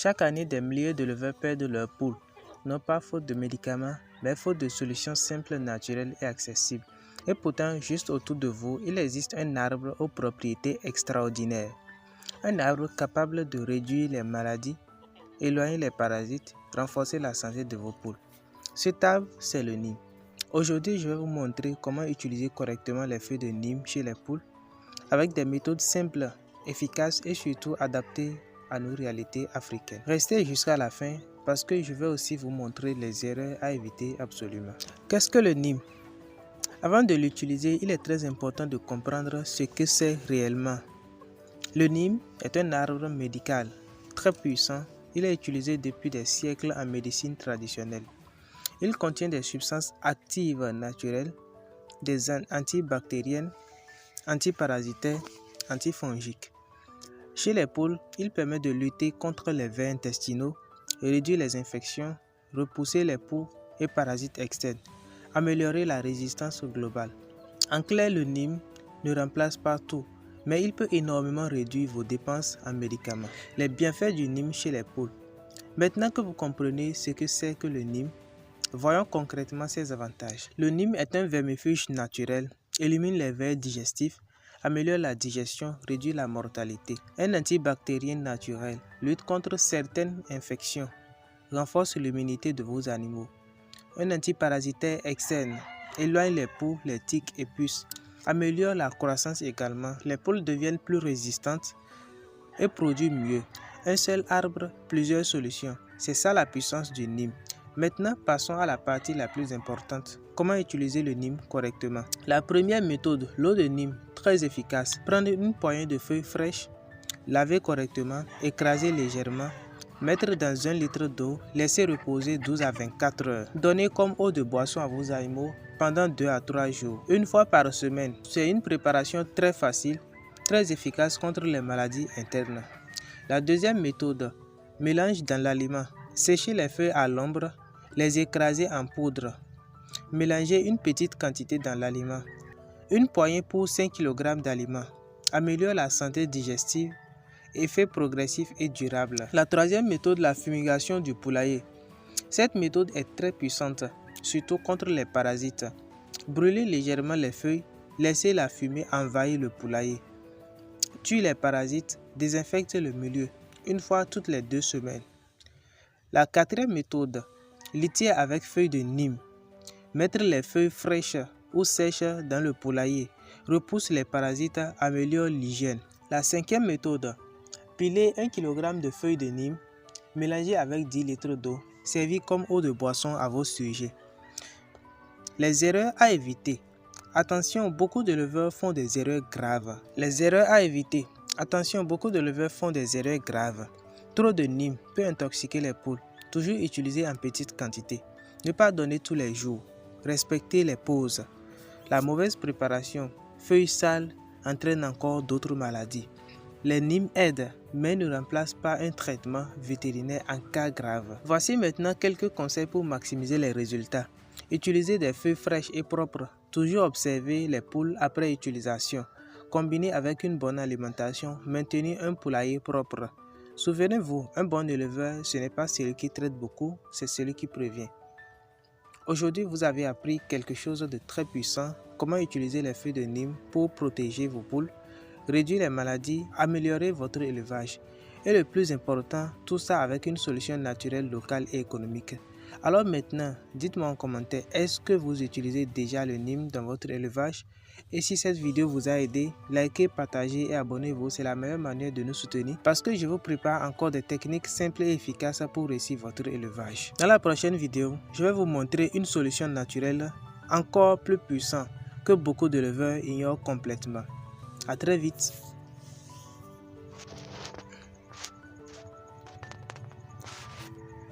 Chaque année, des milliers d'éleveurs perdent leurs poules, non pas faute de médicaments, mais faute de solutions simples, naturelles et accessibles. Et pourtant, juste autour de vous, il existe un arbre aux propriétés extraordinaires. Un arbre capable de réduire les maladies, éloigner les parasites, renforcer la santé de vos poules. Cet arbre, c'est le Nîmes. Aujourd'hui, je vais vous montrer comment utiliser correctement les feuilles de Nîmes chez les poules avec des méthodes simples, efficaces et surtout adaptées à nos réalités africaines. Restez jusqu'à la fin parce que je vais aussi vous montrer les erreurs à éviter absolument. Qu'est-ce que le Nîmes? Avant de l'utiliser, il est très important de comprendre ce que c'est réellement. Le Nîmes est un arbre médical très puissant. Il est utilisé depuis des siècles en médecine traditionnelle. Il contient des substances actives naturelles, des antibactériennes, antiparasitaires, antifongiques. Chez les poules, il permet de lutter contre les vers intestinaux, réduire les infections, repousser les poux et parasites externes, améliorer la résistance globale. En clair, le Nîmes ne remplace pas tout, mais il peut énormément réduire vos dépenses en médicaments. Les bienfaits du Nîmes chez les poules. Maintenant que vous comprenez ce que c'est que le Nîmes, voyons concrètement ses avantages. Le Nîmes est un vermifuge naturel, élimine les vers digestifs, améliore la digestion, réduit la mortalité. Un antibactérien naturel, lutte contre certaines infections, renforce l'immunité de vos animaux. Un antiparasitaire externe, éloigne les poux, les tiques et puces, améliore la croissance également. Les poules deviennent plus résistantes et produisent mieux. Un seul arbre, plusieurs solutions. C'est ça la puissance du Nîmes. Maintenant, passons à la partie la plus importante. Comment utiliser le Nîmes correctement? La première méthode, l'eau de Nîmes, très efficace. Prendre une poignée de feuilles fraîches, laver correctement, écraser légèrement, mettre dans 1 litre d'eau, laisser reposer 12 à 24 heures. Donnez comme eau de boisson à vos animaux pendant 2 à 3 jours, une fois par semaine. C'est une préparation très facile, très efficace contre les maladies internes. La deuxième méthode, mélange dans l'aliment. Séchez les feuilles à l'ombre, les écraser en poudre. Mélangez une petite quantité dans l'aliment. Une poignée pour 5 kg d'aliments. Améliore la santé digestive. Effet progressif et durable. La troisième méthode, la fumigation du poulailler. Cette méthode est très puissante, surtout contre les parasites. Brûlez légèrement les feuilles, laissez la fumée envahir le poulailler. Tue les parasites, désinfecte le milieu, une fois toutes les 2 semaines. La quatrième méthode, litière avec feuilles de Nîmes. Mettre les feuilles fraîches ou sèches dans le poulailler, repousse les parasites, améliore l'hygiène. La cinquième méthode, pilez 1 kg de feuilles de Nîmes, mélangez avec 10 litres d'eau, servis comme eau de boisson à vos sujets. Les erreurs à éviter. Attention, beaucoup d'éleveurs font des erreurs graves. Les erreurs à éviter. Attention, beaucoup d'éleveurs font des erreurs graves. Trop de Nîmes peut intoxiquer les poules. Toujours utiliser en petite quantité. Ne pas donner tous les jours. Respecter les pauses. La mauvaise préparation, feuilles sales, entraîne encore d'autres maladies. Les Nîmes aident, mais ne remplacent pas un traitement vétérinaire en cas grave. Voici maintenant quelques conseils pour maximiser les résultats. Utilisez des feuilles fraîches et propres. Toujours observer les poules après utilisation. Combiner avec une bonne alimentation. Maintenir un poulailler propre. Souvenez-vous, un bon éleveur, ce n'est pas celui qui traite beaucoup, c'est celui qui prévient. Aujourd'hui, vous avez appris quelque chose de très puissant. Comment utiliser les feuilles de Nîmes pour protéger vos poules, réduire les maladies, améliorer votre élevage. Et le plus important, tout ça avec une solution naturelle, locale et économique. Alors maintenant, dites-moi en commentaire, est-ce que vous utilisez déjà le Nîmes dans votre élevage? Et si cette vidéo vous a aidé, likez, partagez et abonnez-vous, c'est la meilleure manière de nous soutenir parce que je vous prépare encore des techniques simples et efficaces pour réussir votre élevage. Dans la prochaine vidéo, je vais vous montrer une solution naturelle encore plus puissante que beaucoup d'éleveurs ignorent complètement. À très vite.